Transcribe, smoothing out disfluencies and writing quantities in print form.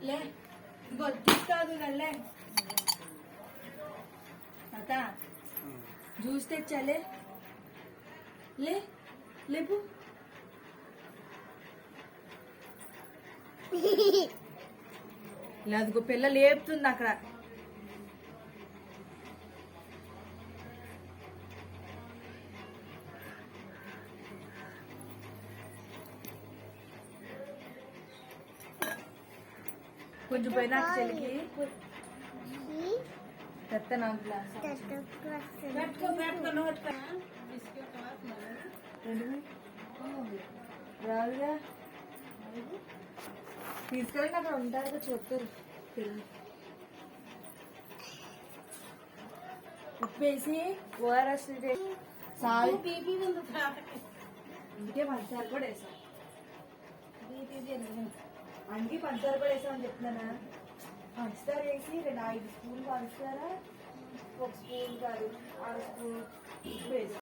లే ఇదిగో తీసుకోదు లే తాత జ్యూస్ తెచ్చాలే లే లేపు ఇలా అదిగో పిల్ల లేపుతుంది అక్కడ. కొంచెం పోయినా చెల్లికి చెత్త నాకు గ్లాస్ రాదుగా తీసుకెళ్ళి అక్కడ ఉంటారు చూస్తారు పిల్లలు. ఉప్పేసి ఓఆర్ఎస్ సాల్ట్ బీపీ ఉంది అందుకే పంచదార కూడా వేసాం. అందుకే పంచదార కూడా వేసామని చెప్తున్నానా. పంచదార వేసి 5 స్పూన్లు పంచదార 1 స్పూన్ కాదు 6 స్పూన్ ఉప్పు వేసి